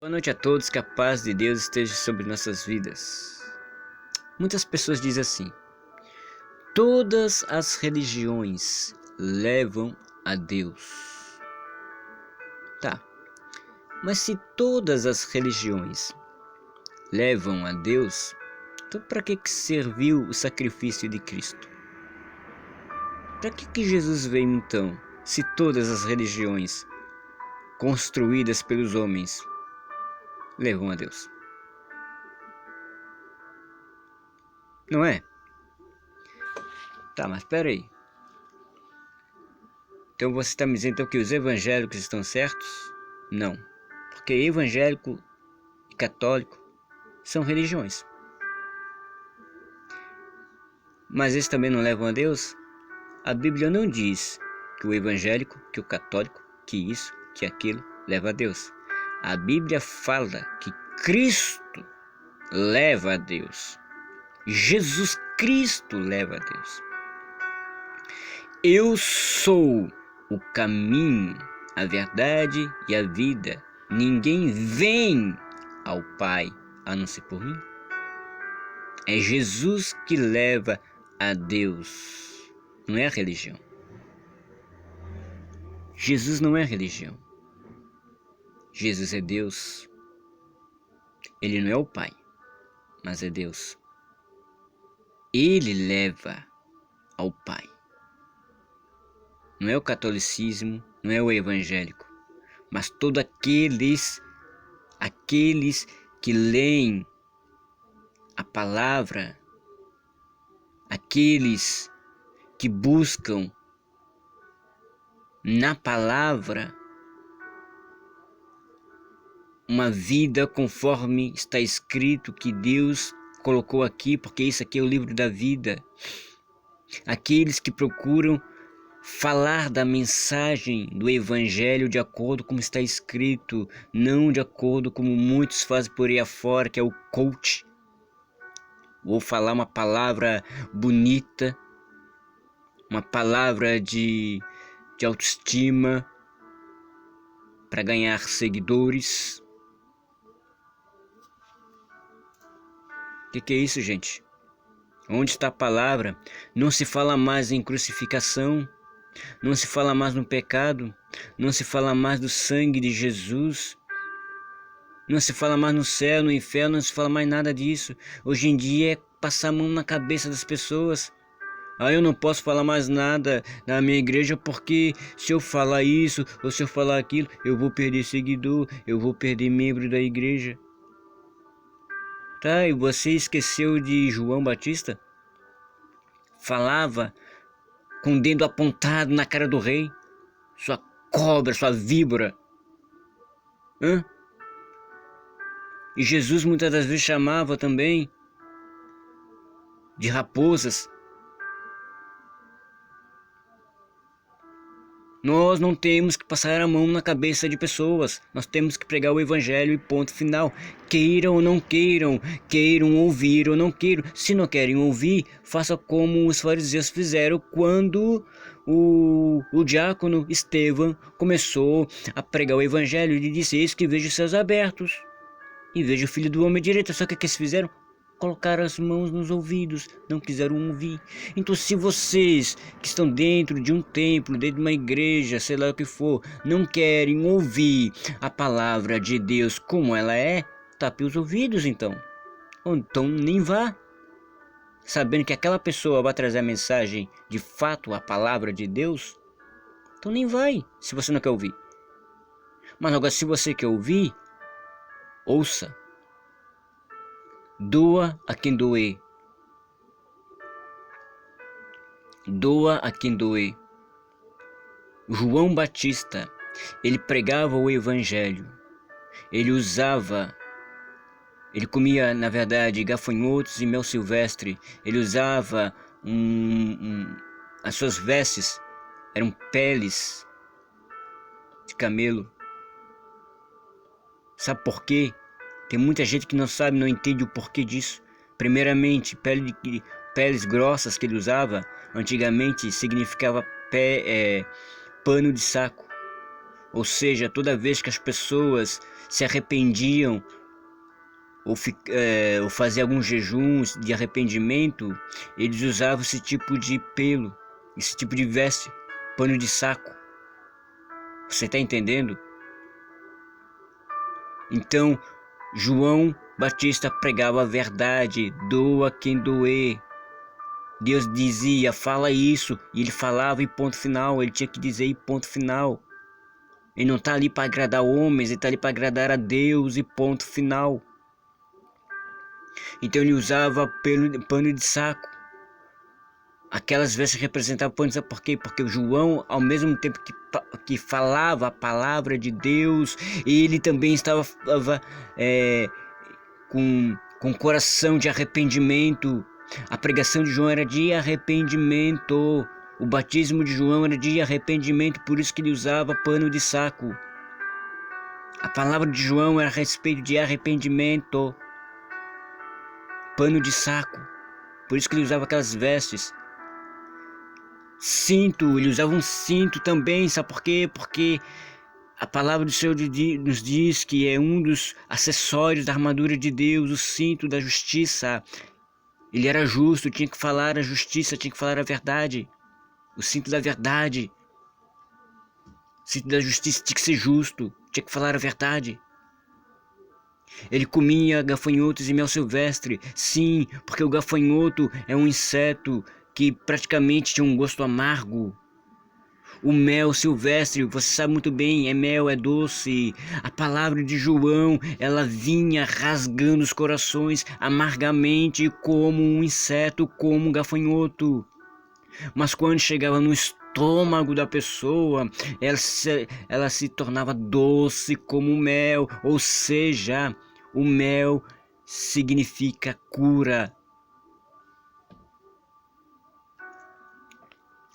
Boa noite a todos, que a paz de Deus esteja sobre nossas vidas. Muitas pessoas dizem assim: todas as religiões levam a Deus. Tá, mas se todas as religiões levam a Deus, então para que serviu o sacrifício de Cristo? Para que Jesus veio então, se todas as religiões construídas pelos homens levam a Deus? Não é? Tá, mas espera aí. Então você está me dizendo então, que os evangélicos estão certos? Não. Porque evangélico e católico são religiões. Mas eles também não levam a Deus? A Bíblia não diz que o evangélico, que o católico, que isso, que aquilo leva a Deus. A Bíblia fala que Cristo leva a Deus. Jesus Cristo leva a Deus. Eu sou o caminho, a verdade e a vida. Ninguém vem ao Pai a não ser por mim. É Jesus que leva a Deus, não é a religião. Jesus não é religião. Jesus é Deus. Ele não é o Pai, mas é Deus. Ele leva ao Pai. Não é o catolicismo, não é o evangélico, mas todos aqueles que leem a palavra, aqueles que buscam na palavra uma vida conforme está escrito que Deus colocou aqui, porque isso aqui é o livro da vida. Aqueles que procuram falar da mensagem do evangelho de acordo como está escrito, não de acordo como muitos fazem por aí afora, que é o coach. Vou falar uma palavra bonita, uma palavra de autoestima para ganhar seguidores. O que é isso, gente? Onde está a palavra? Não se fala mais em crucificação, não se fala mais no pecado, não se fala mais do sangue de Jesus, não se fala mais no céu, no inferno, não se fala mais nada disso. Hoje em dia é passar a mão na cabeça das pessoas. Eu não posso falar mais nada na minha igreja porque se eu falar isso ou se eu falar aquilo, eu vou perder seguidor, eu vou perder membro da igreja. Tá, e você esqueceu de João Batista? Falava com o dedo apontado na cara do rei. Sua cobra, sua víbora. E Jesus muitas das vezes chamava também de raposas. Nós não temos que passar a mão na cabeça de pessoas. Nós temos que pregar o evangelho e ponto final. Queiram ou não queiram, queiram ouvir ou não queiram. Se não querem ouvir, faça como os fariseus fizeram quando o diácono Estevão começou a pregar o evangelho. Ele disse: eis que vejo os céus abertos e vejo o Filho do Homem à direita. Só que o que eles fizeram? Colocaram as mãos nos ouvidos, não quiseram ouvir. Então, se vocês que estão dentro de um templo, dentro de uma igreja, sei lá o que for, não querem ouvir a palavra de Deus como ela é, tape os ouvidos então. Ou então nem vá, sabendo que aquela pessoa vai trazer a mensagem de fato, a palavra de Deus. Então nem vai, se você não quer ouvir. Mas agora, se você quer ouvir, ouça. Doa a quem doer. Doa a quem doer. João Batista, ele pregava o evangelho. Ele comia, na verdade, gafanhotos e mel silvestre. Ele usava as suas vestes eram peles de camelo. Sabe por quê? Tem muita gente que não sabe, não entende o porquê disso. Primeiramente, peles grossas que ele usava, antigamente significava pano de saco. Ou seja, toda vez que as pessoas se arrependiam ou faziam alguns jejuns de arrependimento, eles usavam esse tipo de pelo, esse tipo de veste, pano de saco. Você está entendendo? Então, João Batista pregava a verdade, doa quem doer. Deus dizia, fala isso, e ele falava e ponto final, ele tinha que dizer e ponto final. Ele não está ali para agradar homens, ele está ali para agradar a Deus e ponto final. Então ele usava pano de saco. Aquelas vestes representavam pano de saco, por quê? Porque João, ao mesmo tempo que falava a palavra de Deus, ele também estava com coração de arrependimento. A pregação de João era de arrependimento. O batismo de João era de arrependimento, por isso que ele usava pano de saco. A palavra de João era a respeito de arrependimento. Pano de saco. Por isso que ele usava aquelas vestes. Cinto, ele usava um cinto também, sabe por quê? Porque a palavra do Senhor nos diz que é um dos acessórios da armadura de Deus, o cinto da justiça. Ele era justo, tinha que falar a justiça, tinha que falar a verdade. O cinto da verdade. O cinto da justiça tinha que ser justo, tinha que falar a verdade. Ele comia gafanhotos e mel silvestre. Sim, porque o gafanhoto é um inseto que praticamente tinha um gosto amargo. O mel silvestre, você sabe muito bem, é mel, é doce. A palavra de João, ela vinha rasgando os corações amargamente como um inseto, como um gafanhoto. Mas quando chegava no estômago da pessoa, ela se tornava doce como mel, ou seja, o mel significa cura.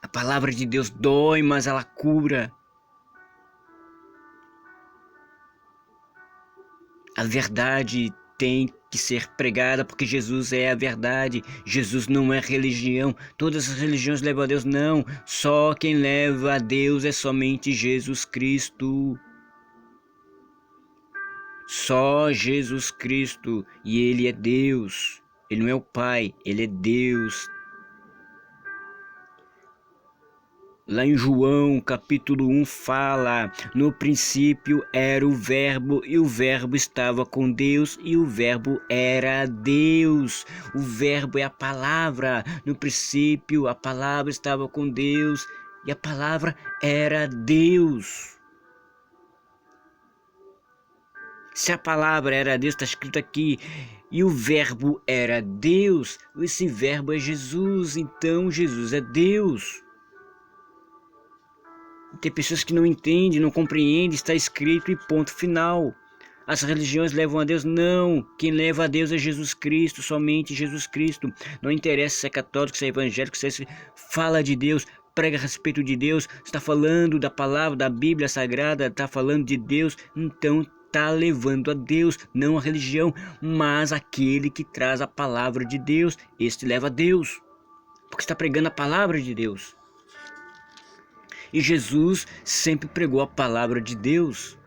A palavra de Deus dói, mas ela cura. A verdade tem que ser pregada porque Jesus é a verdade. Jesus não é religião. Todas as religiões levam a Deus, não. Só quem leva a Deus é somente Jesus Cristo. Só Jesus Cristo. E Ele é Deus. Ele não é o Pai, Ele é Deus. Lá em João capítulo 1 fala, no princípio era o verbo e o verbo estava com Deus e o verbo era Deus. O verbo é a palavra, no princípio a palavra estava com Deus e a palavra era Deus. Se a palavra era Deus, está escrito aqui, e o verbo era Deus, esse verbo é Jesus, então Jesus é Deus. Tem pessoas que não entendem, não compreendem, está escrito e ponto final. As religiões levam a Deus? Não. Quem leva a Deus é Jesus Cristo, somente Jesus Cristo. Não interessa se é católico, se é evangélico, se fala de Deus, prega a respeito de Deus, está falando da palavra, da Bíblia Sagrada, está falando de Deus, então está levando a Deus, não a religião, mas aquele que traz a palavra de Deus, este leva a Deus, porque está pregando a palavra de Deus. E Jesus sempre pregou a palavra de Deus.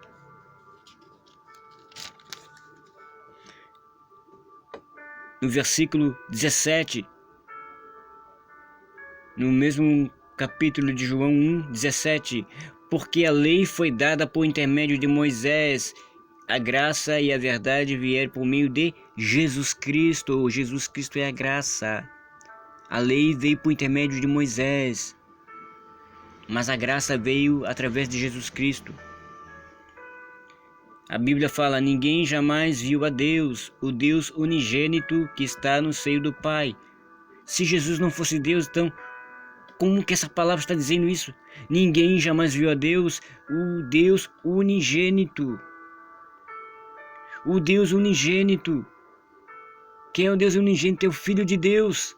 No versículo 17, no mesmo capítulo de João 1, 17, porque a lei foi dada por intermédio de Moisés, a graça e a verdade vieram por meio de Jesus Cristo. Jesus Cristo é a graça. A lei veio por intermédio de Moisés, mas a graça veio através de Jesus Cristo. A Bíblia fala, ninguém jamais viu a Deus, o Deus unigênito que está no seio do Pai. Se Jesus não fosse Deus, então como que essa palavra está dizendo isso? Ninguém jamais viu a Deus, o Deus unigênito. O Deus unigênito. Quem é o Deus unigênito? É o Filho de Deus.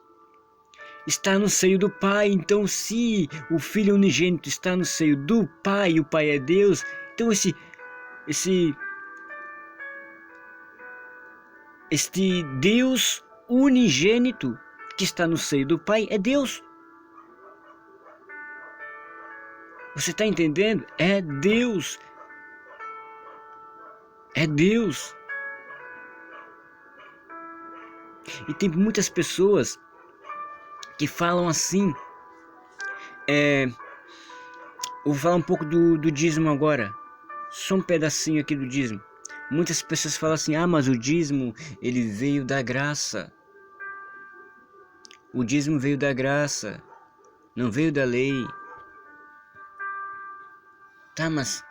Está no seio do Pai. Então, se o Filho unigênito está no seio do Pai e o Pai é Deus, então este Deus unigênito que está no seio do Pai é Deus. Você está entendendo? É Deus. É Deus. E tem muitas pessoas que falam assim. Eu vou falar um pouco do dízimo agora. Só um pedacinho aqui do dízimo. Muitas pessoas falam assim: ah, mas o dízimo, ele veio da graça. O dízimo veio da graça, não veio da lei. Tá, mas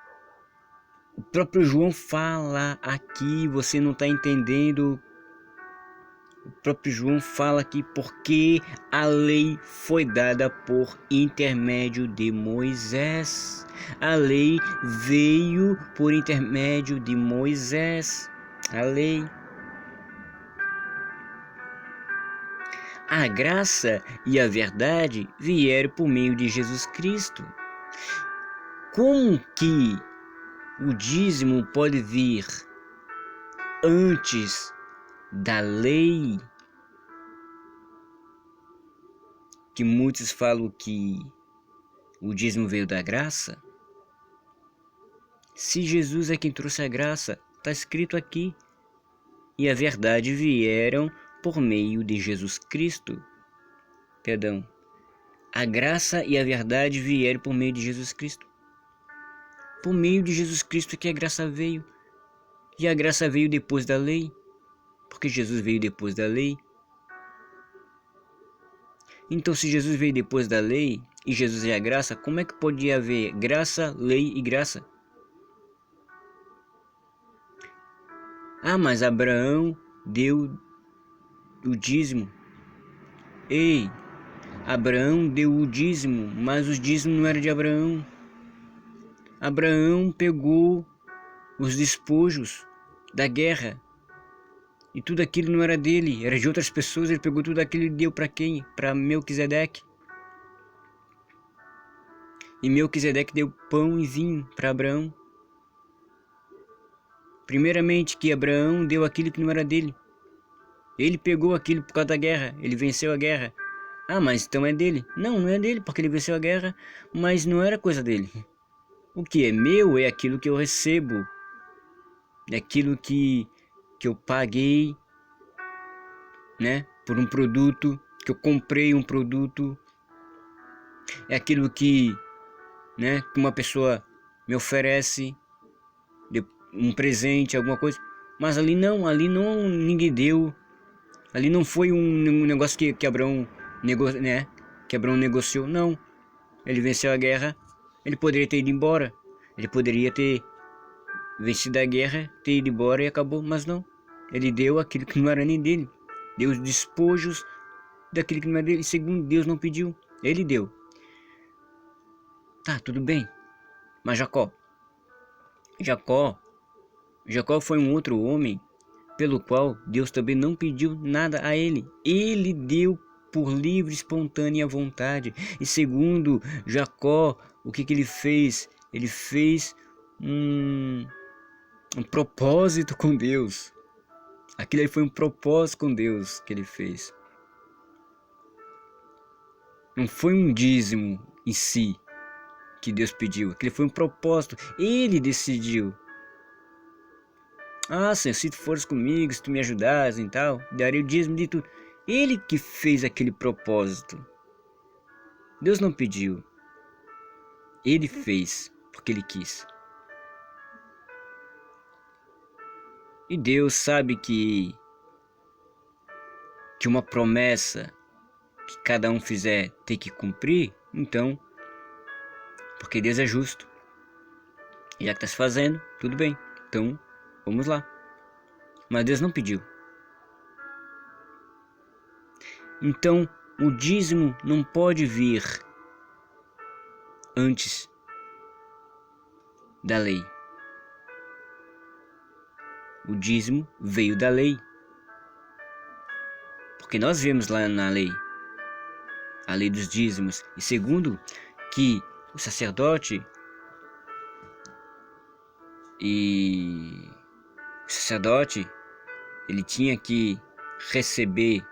o próprio João fala aqui, você não está entendendo. O próprio João fala aqui porque a lei foi dada por intermédio de Moisés. A lei veio por intermédio de Moisés. A lei. A graça e a verdade vieram por meio de Jesus Cristo. Como que o dízimo pode vir antes da lei? Que muitos falam que o dízimo veio da graça. Se Jesus é quem trouxe a graça, está escrito aqui. E a verdade vieram por meio de Jesus Cristo. Perdão. A graça e a verdade vieram por meio de Jesus Cristo. Por meio de Jesus Cristo que a graça veio. E a graça veio depois da lei. Porque Jesus veio depois da lei. Então, se Jesus veio depois da lei e Jesus é a graça, como é que podia haver graça, lei e graça? Ah, mas Abraão deu o dízimo. Ei, Abraão deu o dízimo, mas o dízimo não era de Abraão. Abraão pegou os despojos da guerra e tudo aquilo não era dele, era de outras pessoas. Ele pegou tudo aquilo e deu para quem? Para Melquisedeque. E Melquisedeque deu pão e vinho para Abraão. Primeiramente que Abraão deu aquilo que não era dele. Ele pegou aquilo por causa da guerra, ele venceu a guerra. Ah, mas então é dele. Não, não é dele, porque ele venceu a guerra, mas não era coisa dele. O que é meu é aquilo que eu recebo. É aquilo que eu paguei, né, por um produto, que eu comprei um produto. É aquilo que, né, que uma pessoa me oferece, um presente, alguma coisa. Mas ali não ninguém deu. Ali não foi um negócio que Abraão né? Que Abraão negociou. Não. Ele venceu a guerra. Ele poderia ter ido embora. Ele poderia ter vencido a guerra, ter ido embora e acabou. Mas não. Ele deu aquilo que não era nem dele. Deu os despojos daquilo que não era dele. Segundo Deus não pediu. Ele deu. Tá, tudo bem. Mas Jacó foi um outro homem pelo qual Deus também não pediu nada a ele. Ele deu por livre, espontânea vontade. E segundo Jacó, o que ele fez? Ele fez um propósito com Deus. Aquilo aí foi um propósito com Deus que ele fez. Não foi um dízimo em si que Deus pediu. Aquilo foi um propósito. Ele decidiu. Ah, Senhor, se tu fores comigo, se tu me ajudares e tal, darei o dízimo de tudo. Ele que fez aquele propósito. Deus não pediu. Ele fez porque ele quis. E Deus sabe que uma promessa que cada um fizer tem que cumprir. Então, porque Deus é justo. E já que está se fazendo, tudo bem. Então, vamos lá. Mas Deus não pediu. Então, o dízimo não pode vir antes da lei. O dízimo veio da lei. Porque nós vemos lá na lei, a lei dos dízimos. E segundo que o sacerdote ele tinha que receber,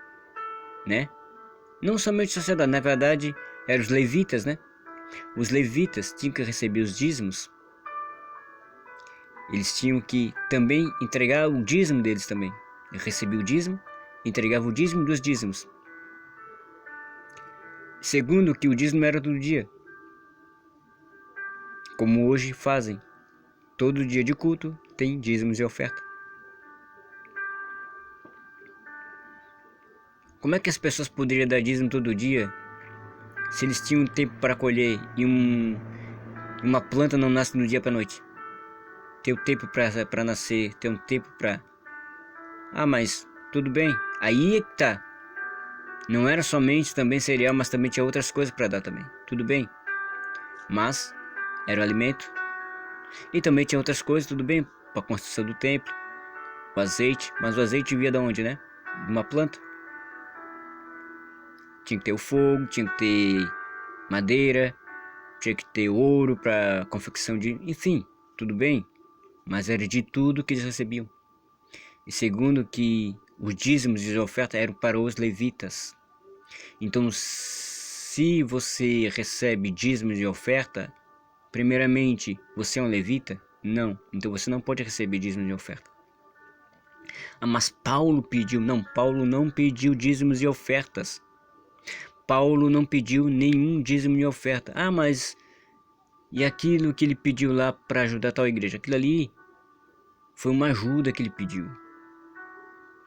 né? Não somente o sacerdote, na verdade eram os levitas, né? Os levitas tinham que receber os dízimos. Eles tinham que também entregar o dízimo deles também. Eu recebi o dízimo, entregava o dízimo dos dízimos. Segundo, que o dízimo era todo dia, como hoje fazem. Todo dia de culto tem dízimos e oferta. Como é que as pessoas poderiam dar dízimo todo dia se eles tinham um tempo para colher e uma planta não nasce do dia para a noite? Tem um tempo para nascer, tem um tempo para... Ah, mas tudo bem, aí é que tá. Não era somente também cereal, mas também tinha outras coisas para dar também. Tudo bem, mas era o alimento. E também tinha outras coisas, tudo bem, para a construção do templo, o azeite. Mas o azeite vinha de onde, né? De uma planta. Tinha que ter o fogo, tinha que ter madeira, tinha que ter ouro para confecção de... Enfim, tudo bem, mas era de tudo que eles recebiam. E segundo, que os dízimos e as ofertas eram para os levitas. Então, se você recebe dízimos e oferta, primeiramente, você é um levita? Não, então você não pode receber dízimos e oferta. Ah, mas Paulo pediu. Não, Paulo não pediu dízimos e ofertas. Paulo não pediu nenhum dízimo e oferta. Ah, mas e aquilo que ele pediu lá para ajudar tal igreja? Aquilo ali foi uma ajuda que ele pediu.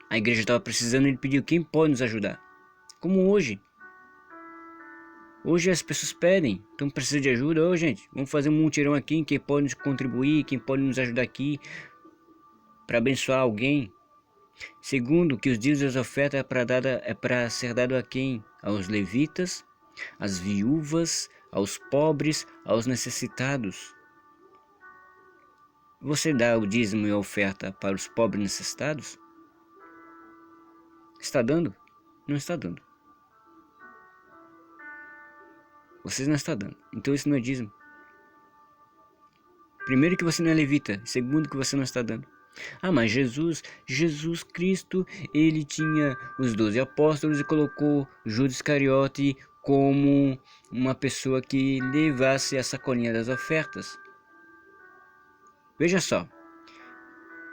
A igreja estava precisando, ele pediu: quem pode nos ajudar? Como hoje. Hoje as pessoas pedem, então precisa de ajuda. Ô gente, vamos fazer um mutirão aqui, quem pode nos contribuir, quem pode nos ajudar aqui para abençoar alguém. Segundo, que os dízimos e as ofertas é para ser dado a quem? Aos levitas, às viúvas, aos pobres, aos necessitados. Você dá o dízimo e a oferta para os pobres necessitados? Está dando? Não está dando. Vocês não estão dando. Então isso não é dízimo. Primeiro, que você não é levita. Segundo, que você não está dando. Ah, mas Jesus Cristo, ele tinha os 12 apóstolos e colocou Judas Iscariote como uma pessoa que levasse a sacolinha das ofertas. Veja só.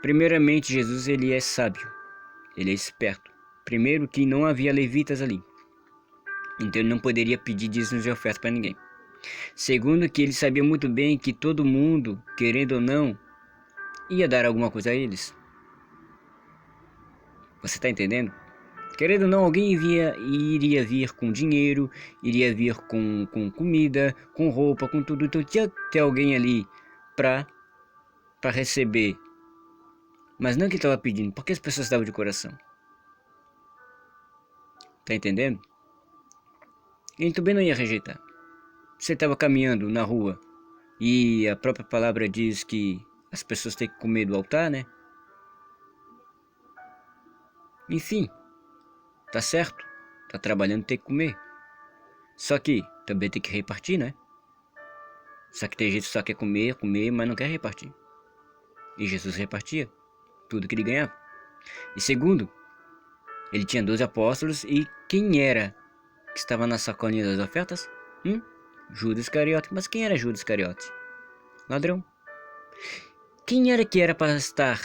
Primeiramente, Jesus, ele é sábio. Ele é esperto. Primeiro, que não havia levitas ali. Então ele não poderia pedir dízimos e ofertas para ninguém. Segundo, que ele sabia muito bem que todo mundo, querendo ou não, ia dar alguma coisa a eles. Você está entendendo? Querendo ou não, alguém iria vir com dinheiro, iria vir com comida, com roupa, com tudo. Então tinha que ter alguém ali para receber. Mas não que ele estava pedindo, porque as pessoas estavam de coração. Tá entendendo? Ele também não ia rejeitar. Você estava caminhando na rua e a própria palavra diz que as pessoas têm que comer do altar, né? Enfim, tá certo. Tá trabalhando, tem que comer. Só que também tem que repartir, né? Só que tem gente que só quer comer, mas não quer repartir. E Jesus repartia tudo que ele ganhava. E segundo, ele tinha 12 apóstolos, e quem era que estava na sacolinha das ofertas? Judas Iscariote. Mas quem era Judas Iscariote? Ladrão. Quem era que era para estar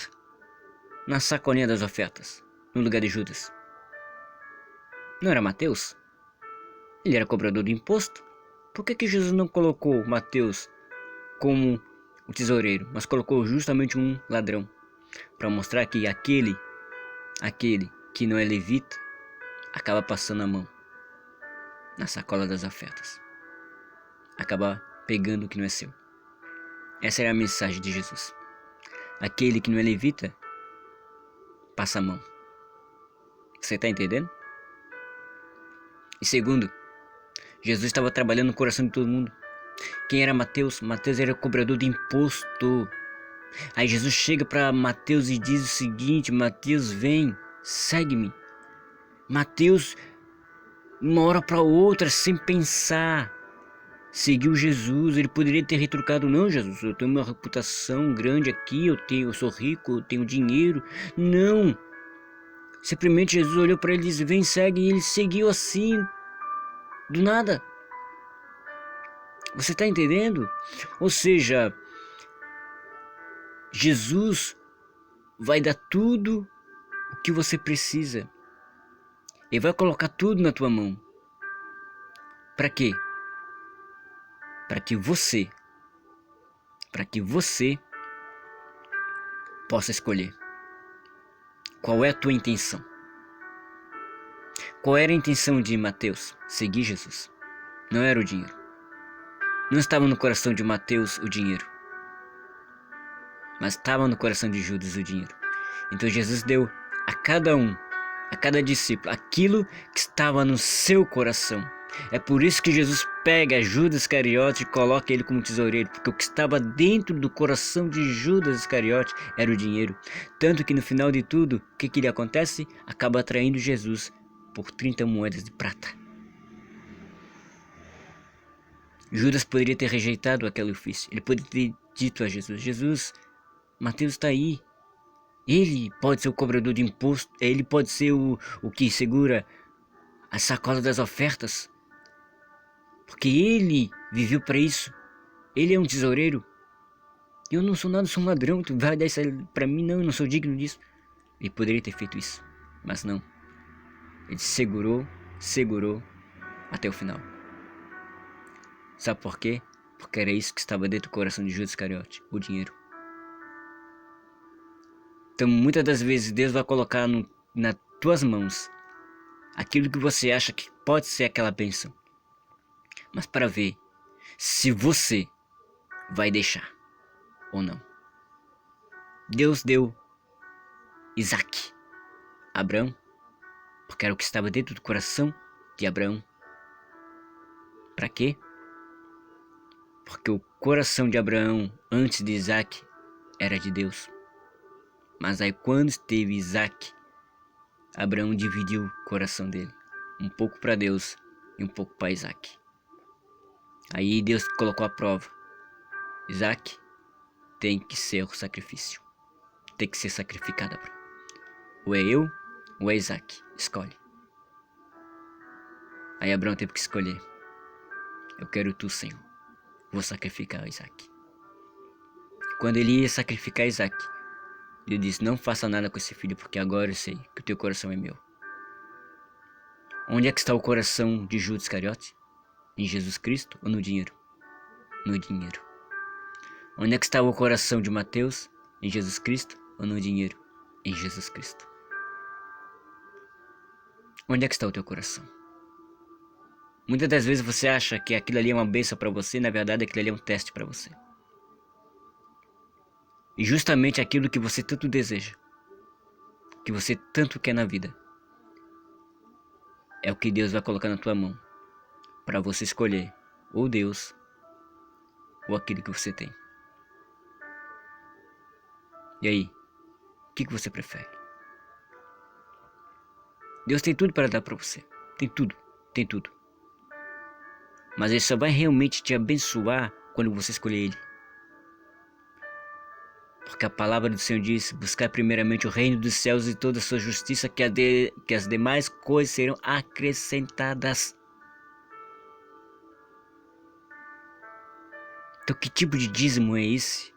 na sacolinha das ofertas, no lugar de Judas? Não era Mateus? Ele era cobrador de imposto. Por que Jesus não colocou Mateus como o tesoureiro, mas colocou justamente um ladrão? Para mostrar que aquele que não é levita acaba passando a mão na sacola das ofertas, acaba pegando o que não é seu. Essa era a mensagem de Jesus. Aquele que não é levita passa a mão. Você está entendendo? E segundo, Jesus estava trabalhando no coração de todo mundo. Quem era Mateus? Mateus era o cobrador de imposto. Aí Jesus chega para Mateus e diz o seguinte: Mateus, vem, segue-me. Mateus, uma hora para outra, sem pensar, seguiu Jesus. Ele poderia ter retrucado: não, Jesus, eu tenho uma reputação grande aqui, eu sou rico, eu tenho dinheiro. Não. Simplesmente Jesus olhou para ele e disse: vem, segue. E ele seguiu assim, do nada. Você está entendendo? Ou seja, Jesus vai dar tudo o que você precisa. Ele vai colocar tudo na tua mão. Para quê? Para que você possa escolher. Qual é a tua intenção? Qual era a intenção de Mateus? Seguir Jesus. Não era o dinheiro. Não estava no coração de Mateus o dinheiro, mas estava no coração de Judas o dinheiro. Então Jesus deu a cada um, a cada discípulo, aquilo que estava no seu coração. É por isso que Jesus pega Judas Iscariote e coloca ele como tesoureiro, porque o que estava dentro do coração de Judas Iscariote era o dinheiro. Tanto que no final de tudo, o que lhe acontece? Acaba atraindo Jesus por 30 moedas de prata. Judas poderia ter rejeitado aquele ofício. Ele poderia ter dito a Jesus: Jesus, Mateus está aí. Ele pode ser o cobrador de imposto. Ele pode ser o que segura a sacola das ofertas. Porque ele viveu para isso. Ele é um tesoureiro. Eu não sou nada, sou um ladrão. Tu vai dar isso para mim? Não, eu não sou digno disso. Ele poderia ter feito isso, mas não. Ele segurou até o final. Sabe por quê? Porque era isso que estava dentro do coração de Judas Iscariote, o dinheiro. Então muitas das vezes Deus vai colocar nas tuas mãos aquilo que você acha que pode ser aquela bênção, mas para ver se você vai deixar ou não. Deus deu Isaac a Abraão, porque era o que estava dentro do coração de Abraão. Para quê? Porque o coração de Abraão antes de Isaac era de Deus. Mas aí quando esteve Isaac, Abraão dividiu o coração dele. Um pouco para Deus e um pouco para Isaac. Aí Deus colocou a prova. Isaac tem que ser o sacrifício. Tem que ser sacrificado, Abraão. Ou é eu ou é Isaac. Escolhe. Aí Abraão teve que escolher. Eu quero tu, Senhor. Vou sacrificar Isaac. Quando ele ia sacrificar Isaac, Deus disse: não faça nada com esse filho, porque agora eu sei que o teu coração é meu. Onde é que está o coração de Judas Iscariote? Em Jesus Cristo ou no dinheiro? No dinheiro. Onde é que estava o coração de Mateus? Em Jesus Cristo ou no dinheiro? Em Jesus Cristo. Onde é que está o teu coração? Muitas das vezes você acha que aquilo ali é uma bênção para você, na verdade aquilo ali é um teste para você. E justamente aquilo que você tanto deseja, que você tanto quer na vida, é o que Deus vai colocar na tua mão, para você escolher ou Deus, ou aquilo que você tem. E aí, o que você prefere? Deus tem tudo para dar para você, tem tudo. Mas Ele só vai realmente te abençoar quando você escolher Ele. Porque a palavra do Senhor diz: buscar primeiramente o reino dos céus e toda a sua justiça, que as demais coisas serão acrescentadas. Então que tipo de dízimo é esse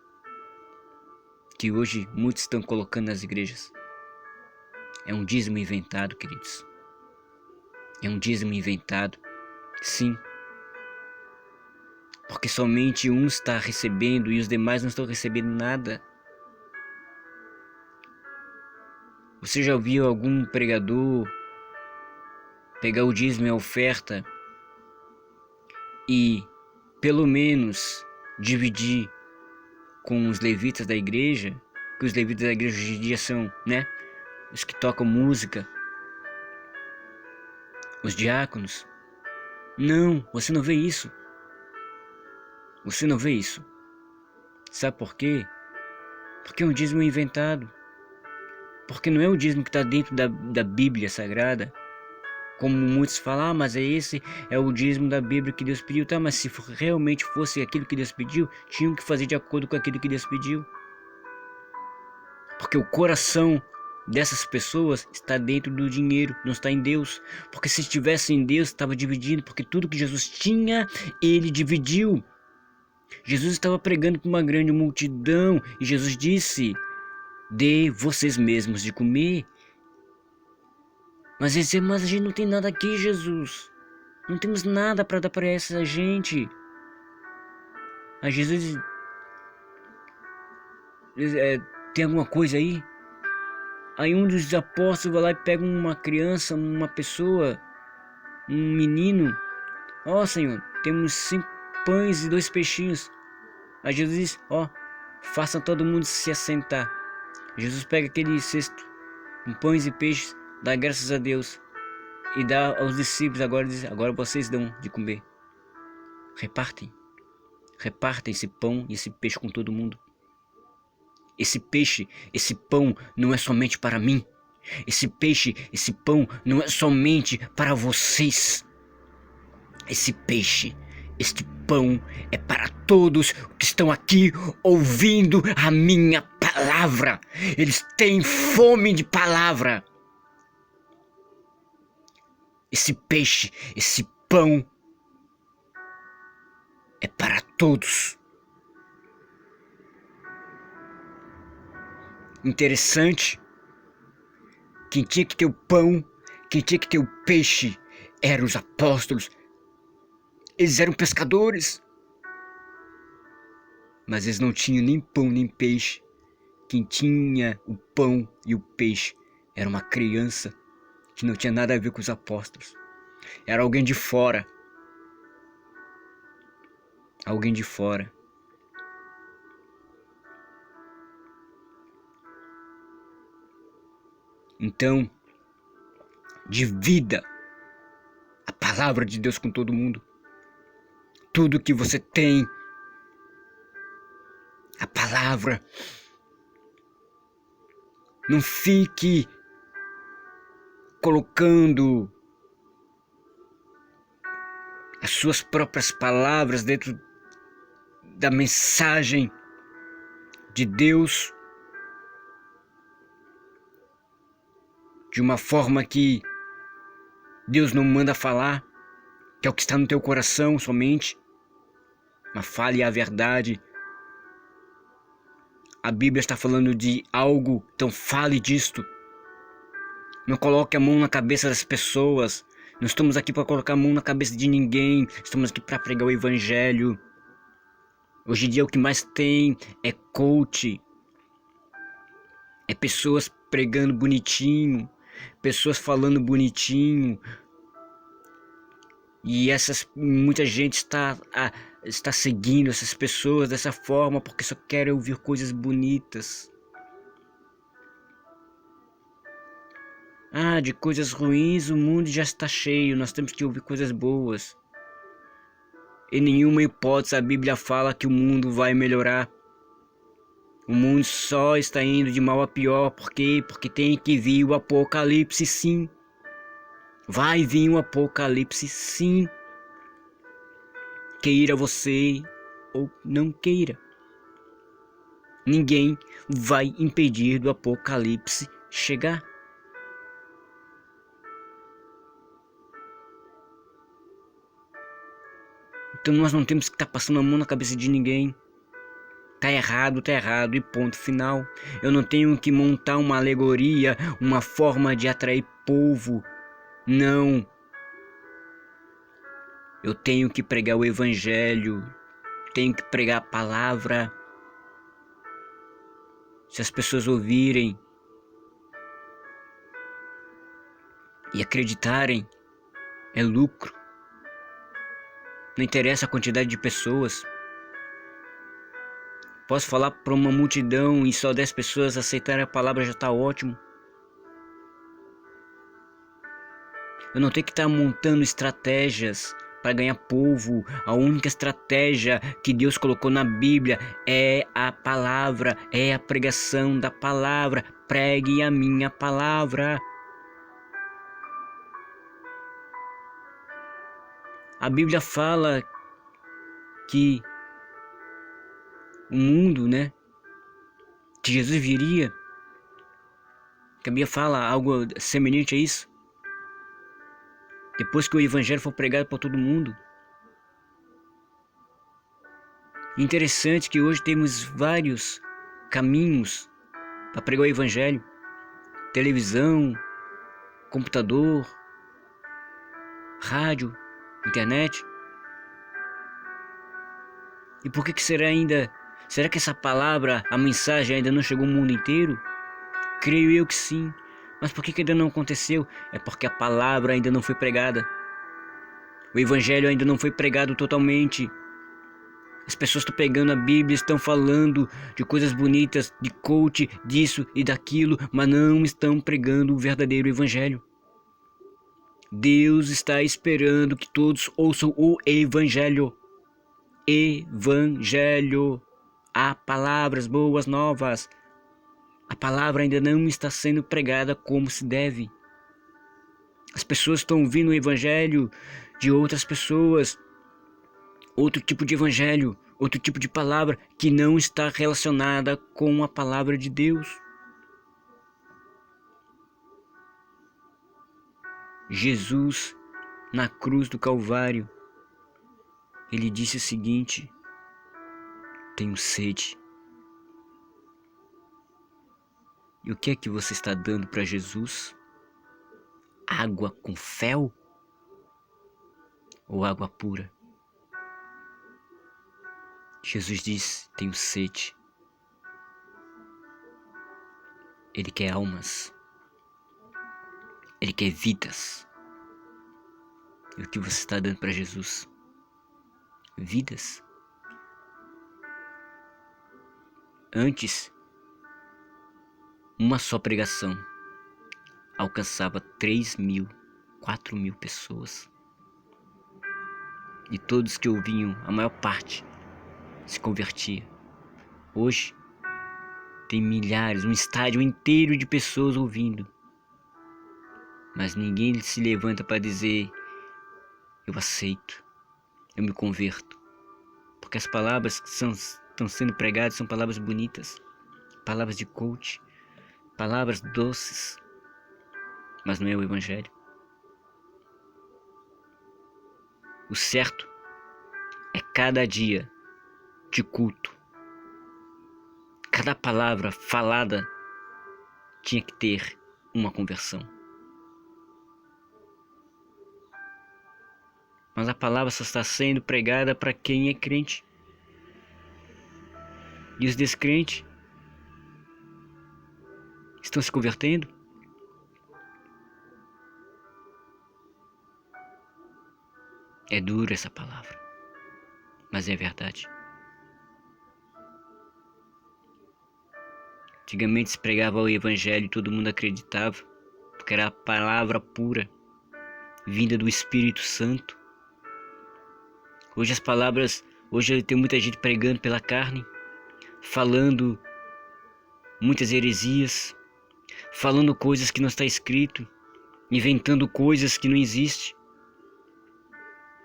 que hoje muitos estão colocando nas igrejas? É um dízimo inventado, queridos. É um dízimo inventado, sim. Porque somente um está recebendo e os demais não estão recebendo nada. Você já ouviu algum pregador pegar o dízimo e a oferta e pelo menos dividir com os levitas da igreja? Que os levitas da igreja hoje em dia são, né, os que tocam música, os diáconos. Não, você não vê isso. Você não vê isso. Sabe por quê? Porque é um dízimo inventado. Porque não é o dízimo que está dentro da Bíblia Sagrada. Como muitos falam: mas esse é o dízimo da Bíblia que Deus pediu. Tá, mas se realmente fosse aquilo que Deus pediu, tinham que fazer de acordo com aquilo que Deus pediu. Porque o coração dessas pessoas está dentro do dinheiro, não está em Deus. Porque se estivesse em Deus, estava dividindo, porque tudo que Jesus tinha, ele dividiu. Jesus estava pregando para uma grande multidão e Jesus disse: dê vocês mesmos de comer. Mas mas a gente não tem nada aqui, Jesus. Não temos nada para dar para essa gente. A Jesus, tem alguma coisa aí? Aí um dos apóstolos vai lá e pega uma criança, uma pessoa, um menino. Ó, Senhor, temos 5 pães e 2 peixinhos. Aí Jesus diz: ó, façam todo mundo se assentar. Jesus pega aquele cesto com pães e peixes, dá graças a Deus e dá aos discípulos. Agora diz: agora vocês dão de comer. Repartem. Repartem esse pão e esse peixe com todo mundo. Esse peixe, esse pão não é somente para mim. Esse peixe, esse pão não é somente para vocês. Esse peixe, este pão é para todos que estão aqui ouvindo a minha palavra. Eles têm fome de palavra. Esse peixe, esse pão é para todos. Interessante. Quem tinha que ter o pão, quem tinha que ter o peixe eram os apóstolos. Eles eram pescadores. Mas eles não tinham nem pão nem peixe. Quem tinha o pão e o peixe era uma criança que não tinha nada a ver com os apóstolos. Era alguém de fora. Alguém de fora. Então, divida a palavra de Deus com todo mundo. Tudo que você tem, a palavra. Não fique colocando as suas próprias palavras dentro da mensagem de Deus de uma forma que Deus não manda falar, que é o que está no teu coração somente. Mas fale a verdade. A Bíblia está falando de algo, então fale disto. Não coloque a mão na cabeça das pessoas. Não estamos aqui para colocar a mão na cabeça de ninguém. Estamos aqui para pregar o Evangelho. Hoje em dia o que mais tem é coach. É pessoas pregando bonitinho. Pessoas falando bonitinho. E muita gente está seguindo essas pessoas dessa forma porque só querem ouvir coisas bonitas. De coisas ruins o mundo já está cheio, nós temos que ouvir coisas boas. Em nenhuma hipótese a Bíblia fala que o mundo vai melhorar. O mundo só está indo de mal a pior, por quê? Porque tem que vir o apocalipse, sim. Vai vir o apocalipse, sim. Queira você ou não queira. Ninguém vai impedir do apocalipse chegar. Então nós não temos que estar passando a mão na cabeça de ninguém. Tá errado e ponto final. Eu não tenho que montar uma alegoria, uma forma de atrair povo. Não. Eu tenho que pregar o Evangelho. Tenho que pregar a palavra. Se as pessoas ouvirem e acreditarem, é lucro. Não interessa a quantidade de pessoas. Posso falar para uma multidão e só 10 pessoas aceitarem a palavra, já está ótimo. Eu não tenho que estar montando estratégias para ganhar povo. A única estratégia que Deus colocou na Bíblia é a palavra, é a pregação da palavra. Pregue a minha palavra. A Bíblia fala que o mundo, que Jesus viria Que a Bíblia fala algo semelhante a isso. Depois que o evangelho for pregado para todo mundo. Interessante que hoje temos vários caminhos para pregar o evangelho. Televisão, computador, rádio, internet. E por que será ainda? Será que essa palavra, a mensagem ainda não chegou ao mundo inteiro? Creio eu que sim. Mas por que ainda não aconteceu? É porque a palavra ainda não foi pregada. O evangelho ainda não foi pregado totalmente. As pessoas estão pegando a Bíblia, estão falando de coisas bonitas, de coach, disso e daquilo, mas não estão pregando o verdadeiro evangelho. Deus está esperando que todos ouçam o evangelho. Evangelho. Há palavras boas novas. A palavra ainda não está sendo pregada como se deve. As pessoas estão ouvindo o evangelho de outras pessoas. Outro tipo de evangelho, outro tipo de palavra que não está relacionada com a palavra de Deus. Jesus, na cruz do Calvário, ele disse o seguinte: tenho sede. E o que é que você está dando para Jesus? Água com fel? Ou água pura? Jesus diz: tenho sede. Ele quer almas. Ele quer vidas. E o que você está dando para Jesus? Vidas. Antes, uma só pregação alcançava 3.000, 4.000 pessoas. E todos que ouviam, a maior parte, se convertia. Hoje, tem milhares, um estádio inteiro de pessoas ouvindo. Mas ninguém se levanta para dizer: eu aceito, eu me converto. Porque as palavras que estão sendo pregadas são palavras bonitas, palavras de coach, palavras doces, mas não é o evangelho. O certo é cada dia de culto. Cada palavra falada tinha que ter uma conversão. Mas a palavra só está sendo pregada para quem é crente. E os descrentes estão se convertendo? É dura essa palavra, mas é verdade. Antigamente se pregava o evangelho e todo mundo acreditava, porque era a palavra pura, vinda do Espírito Santo. Hoje tem muita gente pregando pela carne, falando muitas heresias, falando coisas que não está escrito, inventando coisas que não existem.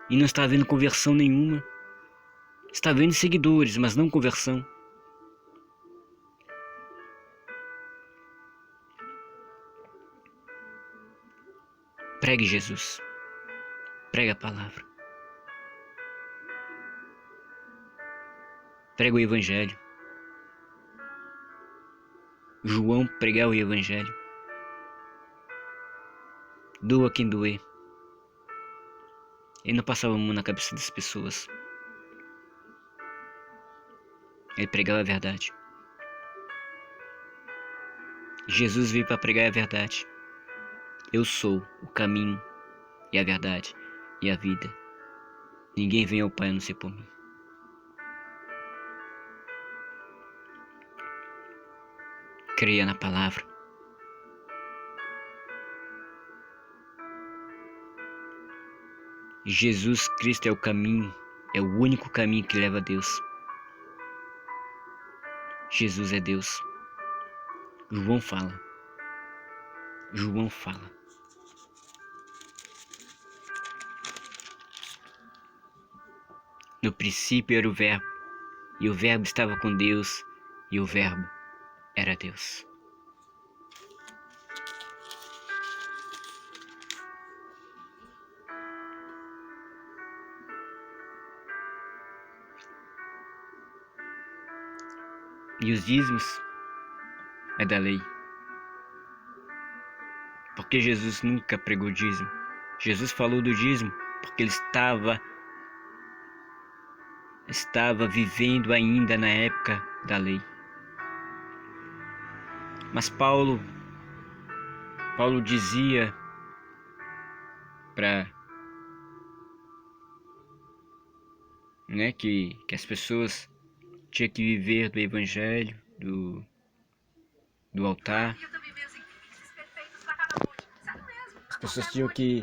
E não está havendo conversão nenhuma. Está havendo seguidores, mas não conversão. Pregue Jesus. Pregue a palavra. Pregue o evangelho. João pregava o evangelho. Doa quem doer. Ele não passava a mão na cabeça das pessoas. Ele pregava a verdade. Jesus veio para pregar a verdade. Eu sou o caminho e a verdade e a vida. Ninguém vem ao Pai a não ser por mim. Creia na palavra. Jesus Cristo é o caminho, é o único caminho que leva a Deus. Jesus é Deus. João fala. João fala. No princípio era o Verbo, e o Verbo estava com Deus, e o Verbo era Deus. E os dízimos é da lei. Porque Jesus nunca pregou dízimo. Jesus falou do dízimo porque ele estava vivendo ainda na época da lei. Mas Paulo dizia para que as pessoas tinham que viver do evangelho, do altar. As pessoas tinham que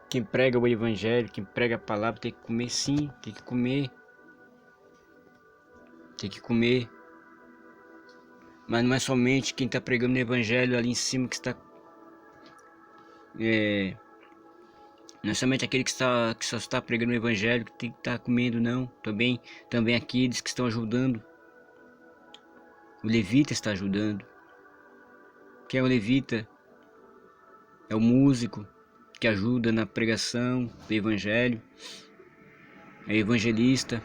quem prega o evangelho, quem prega a palavra tem que comer, sim, tem que comer. Mas não é somente quem está pregando o evangelho ali em cima que está não é somente aquele que só está pregando o evangelho que tem que estar comendo, não. Também aqueles que estão ajudando. O levita está ajudando. Quem é o levita? É o músico que ajuda na pregação do evangelho. É o evangelista.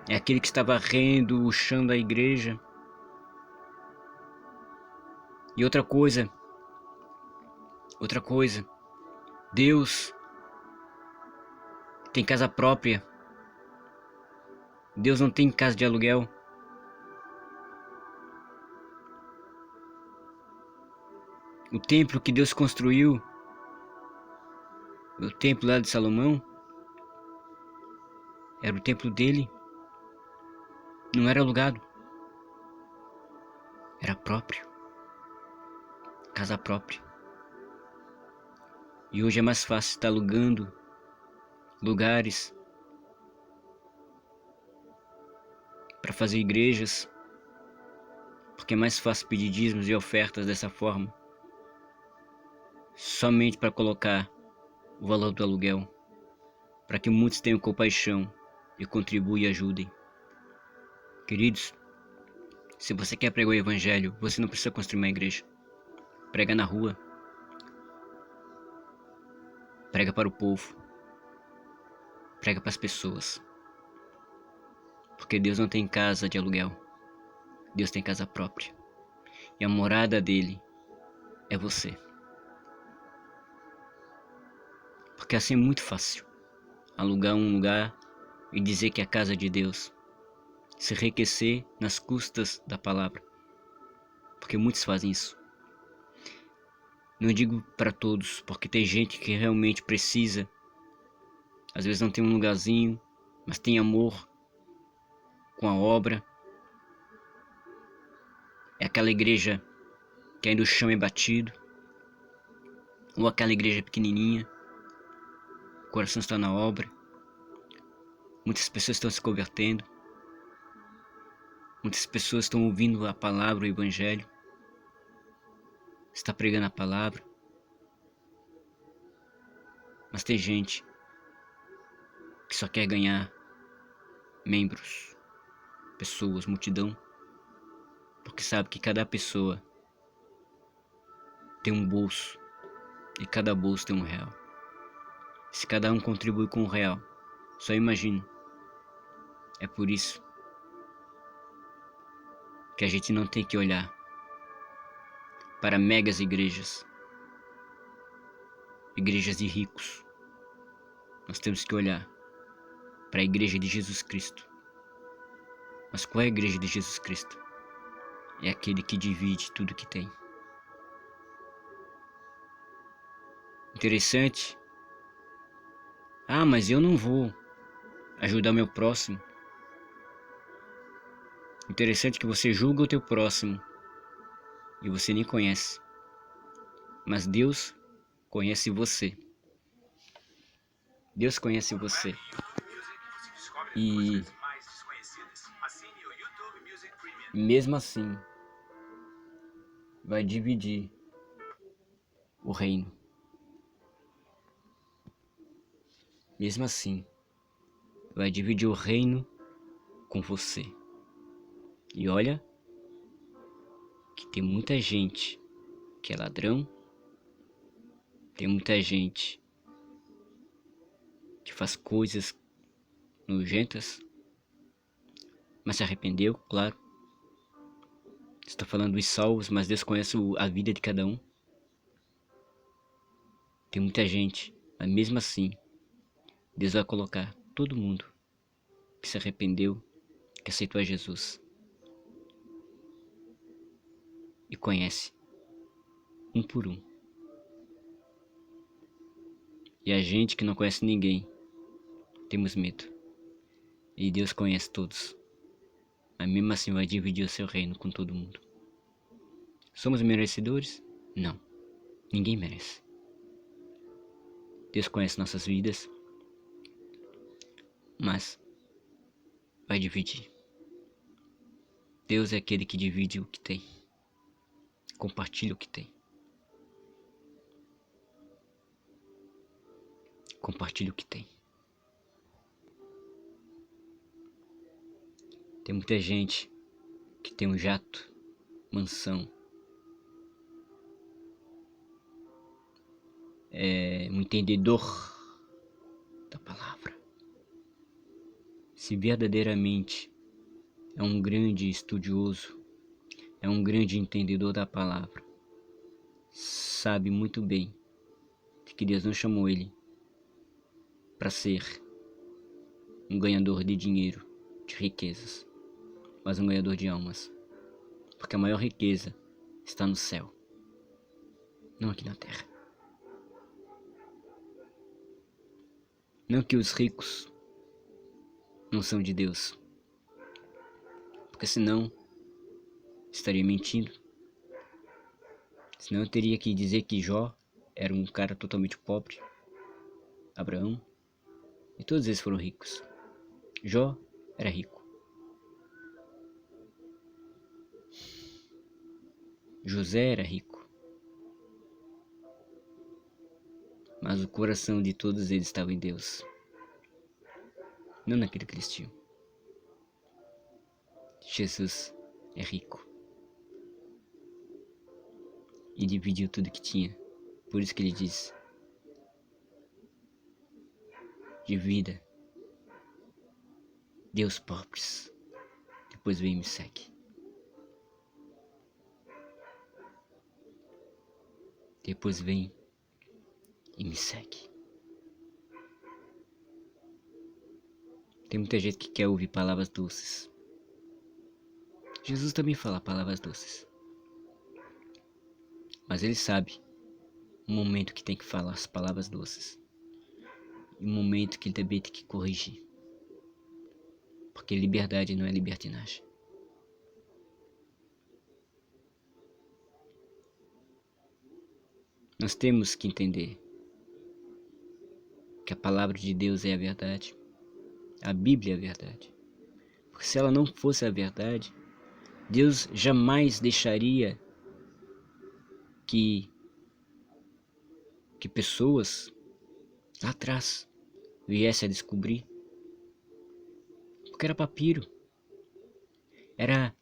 É aquele que está varrendo o chão da igreja. E outra coisa. Deus tem casa própria. Deus não tem casa de aluguel. O templo que Deus construiu, o templo lá de Salomão, era o templo dele. Não era alugado. Era próprio. Casa própria. E hoje é mais fácil estar alugando lugares para fazer igrejas, porque é mais fácil pedir dízimos e ofertas dessa forma, somente para colocar o valor do aluguel, para que muitos tenham compaixão e contribuam e ajudem. Queridos, se você quer pregar o evangelho, você não precisa construir uma igreja. Prega na rua. Prega para o povo. Prega para as pessoas. Porque Deus não tem casa de aluguel. Deus tem casa própria. E a morada dele é você. Porque assim é muito fácil alugar um lugar e dizer que é a casa de Deus. Se enriquecer nas custas da palavra. Porque muitos fazem isso. Não digo para todos, porque tem gente que realmente precisa. Às vezes não tem um lugarzinho, mas tem amor com a obra. É aquela igreja que ainda o chão é batido. Ou aquela igreja pequenininha. O coração está na obra. Muitas pessoas estão se convertendo. Muitas pessoas estão ouvindo a palavra, o evangelho. Está pregando a palavra. Mas tem gente que só quer ganhar membros, pessoas, multidão, porque sabe que cada pessoa tem um bolso e cada bolso tem R$1. Se cada um contribui com R$1, só imagina. É por isso que a gente não tem que olhar para megas igrejas de ricos. Nós temos que olhar para a igreja de Jesus Cristo. Mas qual é a igreja de Jesus Cristo? É aquele que divide tudo que tem. Interessante. Ah, mas eu não vou ajudar meu próximo. Interessante que você julga o teu próximo e você nem conhece. Mas Deus conhece você. Deus conhece você. E mesmo assim vai dividir o reino. Mesmo assim vai dividir o reino com você. E olha que tem muita gente que é ladrão. Tem muita gente que faz coisas nojentas. mas se arrependeu, claro. Está falando dos salvos, mas Deus conhece a vida de cada um. Tem muita gente, mas mesmo assim, Deus vai colocar todo mundo que se arrependeu, que aceitou a Jesus e conhece um por um. E a gente que não conhece ninguém, temos medo. E Deus conhece todos, mas mesmo assim vai dividir o seu reino com todo mundo. Somos merecedores? Não, ninguém merece. Deus conhece nossas vidas, mas vai dividir. Deus é aquele que divide o que tem, compartilha o que tem. Compartilha o que tem. Tem muita gente que tem um jato, mansão, um entendedor da palavra. Se verdadeiramente é um grande estudioso, é um grande entendedor da palavra, sabe muito bem que Deus não chamou ele para ser um ganhador de dinheiro, de riquezas, mas um ganhador de almas. Porque a maior riqueza está no céu, não aqui na terra. Não que os ricos não são de Deus, porque senão estaria mentindo. Senão eu teria que dizer que Jó era um cara totalmente pobre, Abraão, e todos eles foram ricos. Jó era rico. José era rico. Mas o coração de todos eles estava em Deus, não naquilo que eles tinham. Jesus é rico e dividiu tudo que tinha. Por isso que ele diz: divida, dê aos pobres, depois vem e me segue. Depois vem e me segue. Tem muita gente que quer ouvir palavras doces. Jesus também fala palavras doces, mas ele sabe o momento que tem que falar as palavras doces e o momento que ele também tem que corrigir, porque liberdade não é libertinagem. Nós temos que entender que a palavra de Deus é a verdade, a Bíblia é a verdade, porque se ela não fosse a verdade, Deus jamais deixaria que pessoas lá atrás viessem a descobrir, porque era papiro, era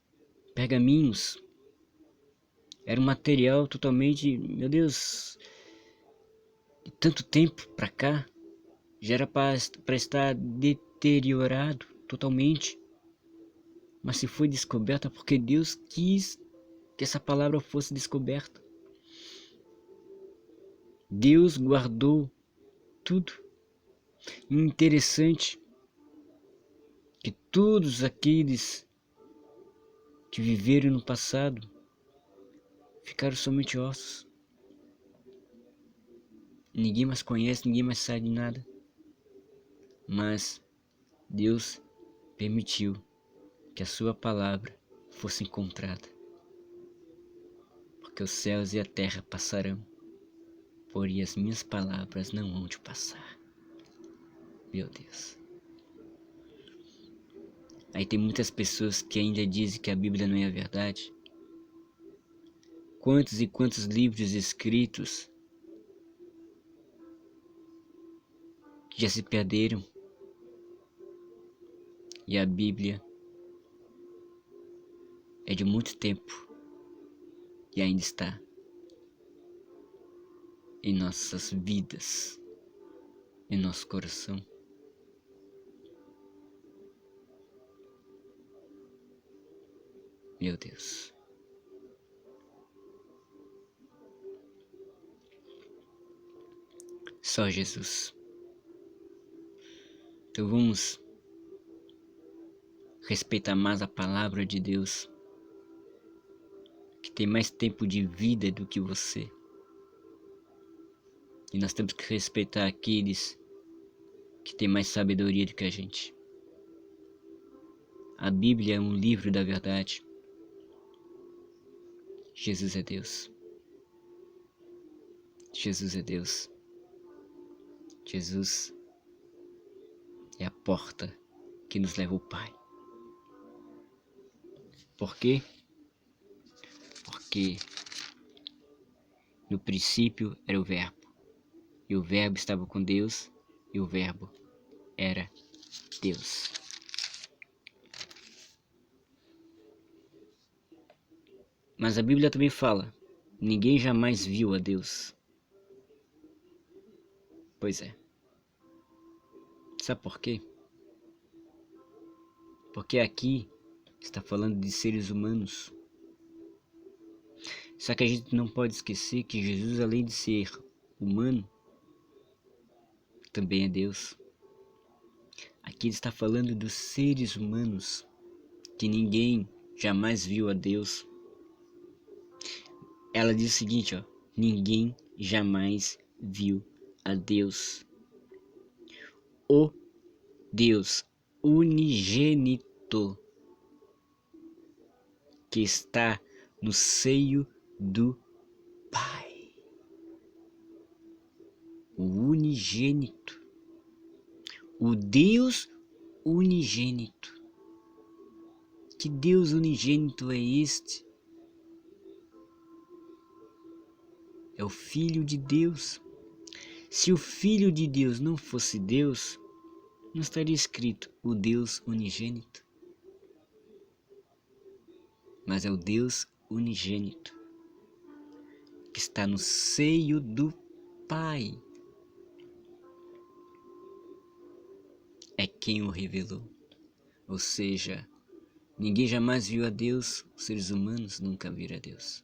pergaminhos, era um material totalmente, meu Deus, de tanto tempo pra cá, já era para estar deteriorado totalmente, mas se foi descoberta porque Deus quis que essa palavra fosse descoberta. Deus guardou tudo. Interessante que todos aqueles que viveram no passado ficaram somente ossos. Ninguém mais conhece, ninguém mais sabe de nada. Mas Deus permitiu que a sua palavra fosse encontrada. Porque os céus e a terra passarão, porém as minhas palavras não hão de passar. Meu Deus. Aí tem muitas pessoas que ainda dizem que a Bíblia não é a verdade. Quantos e quantos livros escritos que já se perderam. E a Bíblia é de muito tempo e ainda está em nossas vidas, em nosso coração. Meu Deus. Só Jesus. Então vamos respeitar mais a palavra de Deus, que tem mais tempo de vida do que você. E nós temos que respeitar aqueles que têm mais sabedoria do que a gente. A Bíblia é um livro da verdade. Jesus é Deus. Jesus é Deus. Jesus é a porta que nos leva ao Pai. Por quê? Porque no princípio era o Verbo, e o Verbo estava com Deus, e o Verbo era Deus. Mas a Bíblia também fala: ninguém jamais viu a Deus. Pois é. Sabe por quê? Porque aqui está falando de seres humanos. Só que a gente não pode esquecer que Jesus, além de ser humano, também é Deus. Aqui ele está falando dos seres humanos, que ninguém jamais viu a Deus. Ela diz o seguinte, ninguém jamais viu a Deus. O Deus unigênito que está no seio do Pai. O unigênito. O Deus unigênito. Que Deus unigênito é este? É o Filho de Deus. Se o Filho de Deus não fosse Deus, não estaria escrito o Deus unigênito. Mas é o Deus unigênito que está no seio do Pai. É quem o revelou. Ou seja, ninguém jamais viu a Deus, os seres humanos nunca viram a Deus.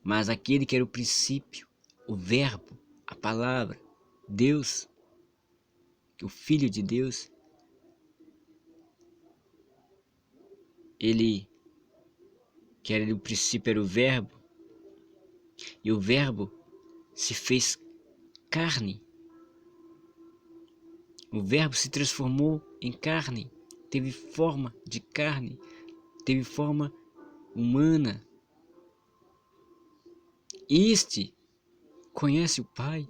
Mas aquele que era o princípio, o Verbo, a palavra, Deus, o Filho de Deus, ele, que era o princípio, era o Verbo, e o Verbo se fez carne. O Verbo se transformou em carne, teve forma de carne, teve forma humana. Este conhece o Pai.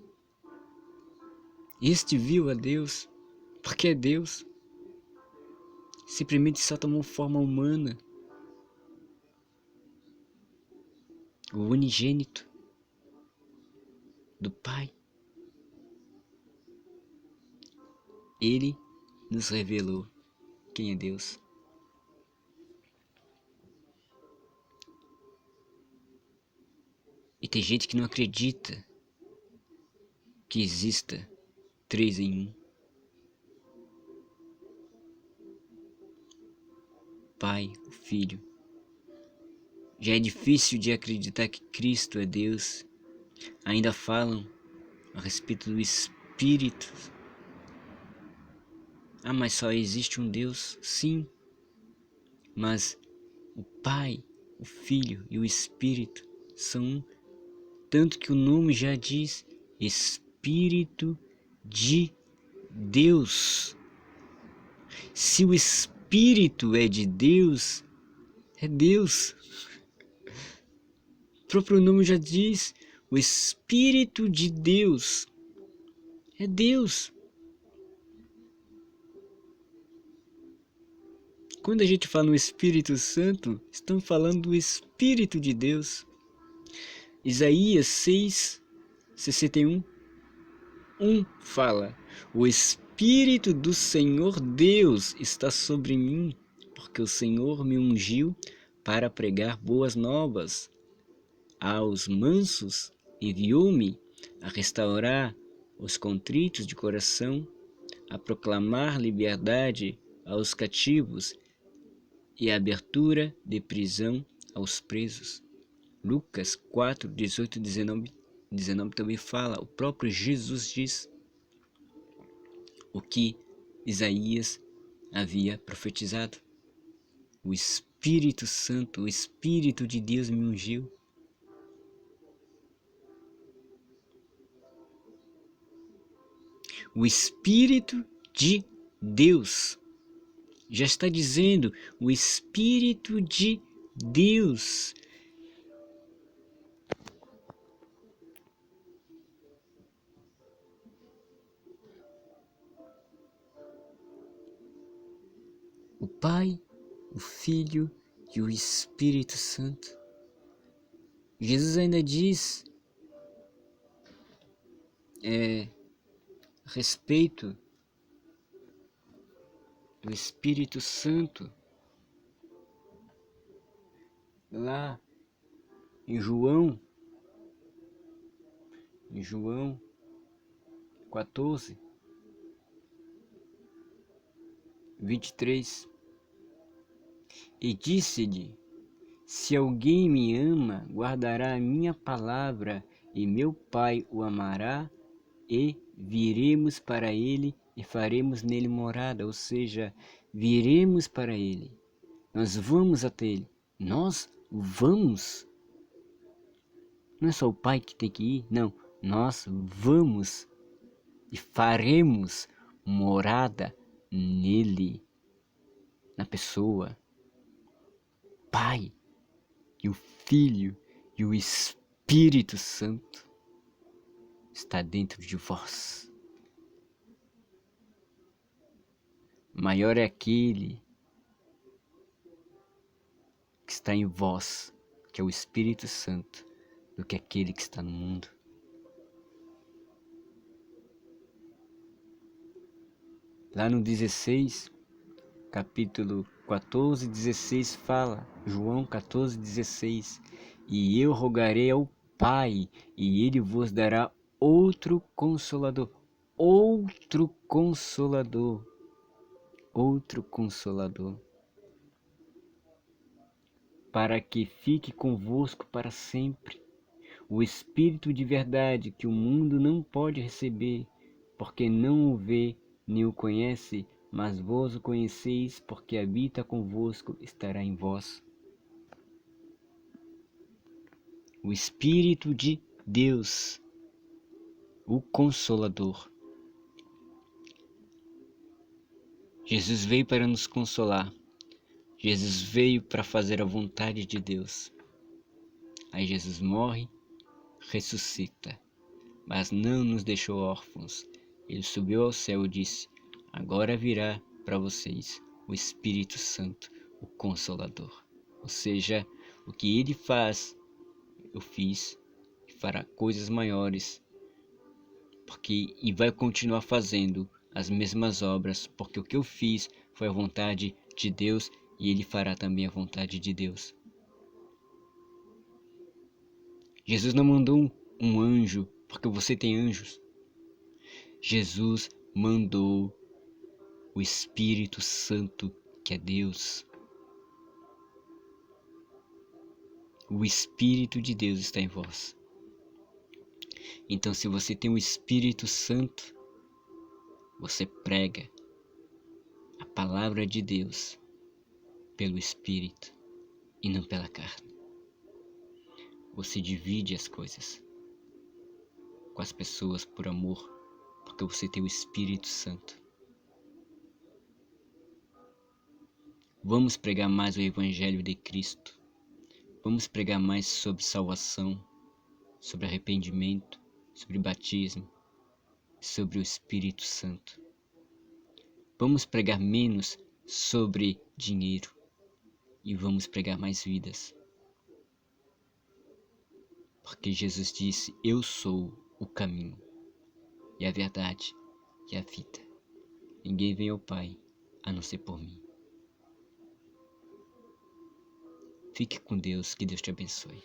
Este viu a Deus, porque é Deus. Simplesmente só tomou forma humana. O unigênito do Pai. Ele nos revelou quem é Deus. E tem gente que não acredita que exista 3 em 1. Pai, o Filho. Já é difícil de acreditar que Cristo é Deus. Ainda falam a respeito do Espírito. Ah, mas só existe um Deus? Sim. Mas o Pai, o Filho e o Espírito são um. Tanto que o nome já diz Espírito de Deus. Se o Espírito é de Deus, é Deus. O próprio nome já diz, o Espírito de Deus é Deus. Quando a gente fala no Espírito Santo, estamos falando do Espírito de Deus. Isaías 6:61, 1 fala: o Espírito do Senhor Deus está sobre mim, porque o Senhor me ungiu para pregar boas novas aos mansos, enviou-me a restaurar os contritos de coração, a proclamar liberdade aos cativos e a abertura de prisão aos presos. Lucas 4, 18 e 19 também fala, o próprio Jesus diz o que Isaías havia profetizado. O Espírito Santo, o Espírito de Deus me ungiu. O Espírito de Deus já está dizendo, o Espírito de Deus. O Pai, o Filho e o Espírito Santo. Jesus ainda diz a respeito do Espírito Santo lá em João 14, 23. E disse-lhe: se alguém me ama, guardará a minha palavra, e meu Pai o amará, e viremos para ele e faremos nele morada. Ou seja, viremos para ele. Nós vamos até ele. Nós vamos. Não é só o Pai que tem que ir, não. Nós vamos e faremos morada nele, na pessoa. Pai e o Filho e o Espírito Santo está dentro de vós. Maior é aquele que está em vós, que é o Espírito Santo, do que aquele que está no mundo. Lá no 16, capítulo 14, 16 fala, João 14, 16, e eu rogarei ao Pai, e ele vos dará outro Consolador, outro Consolador, para que fique convosco para sempre, o Espírito de verdade que o mundo não pode receber, porque não o vê nem o conhece, mas vós o conheceis, porque habita convosco, estará em vós. O Espírito de Deus, o Consolador. Jesus veio para nos consolar. Jesus veio para fazer a vontade de Deus. Aí Jesus morre, ressuscita, mas não nos deixou órfãos. Ele subiu ao céu e disse: agora virá para vocês o Espírito Santo, o Consolador. Ou seja, o que ele faz, eu fiz, e fará coisas maiores, e vai continuar fazendo as mesmas obras, porque o que eu fiz foi a vontade de Deus, e ele fará também a vontade de Deus. Jesus não mandou um anjo, porque você tem anjos. Jesus mandou o Espírito Santo, que é Deus. O Espírito de Deus está em vós. Então, se você tem o Espírito Santo, você prega a palavra de Deus pelo Espírito e não pela carne. Você divide as coisas com as pessoas por amor, porque você tem o Espírito Santo. Vamos pregar mais o Evangelho de Cristo. Vamos pregar mais sobre salvação, sobre arrependimento, sobre batismo, sobre o Espírito Santo. Vamos pregar menos sobre dinheiro e vamos pregar mais vidas. Porque Jesus disse: eu sou o caminho e a verdade e a vida. Ninguém vem ao Pai a não ser por mim. Fique com Deus, que Deus te abençoe.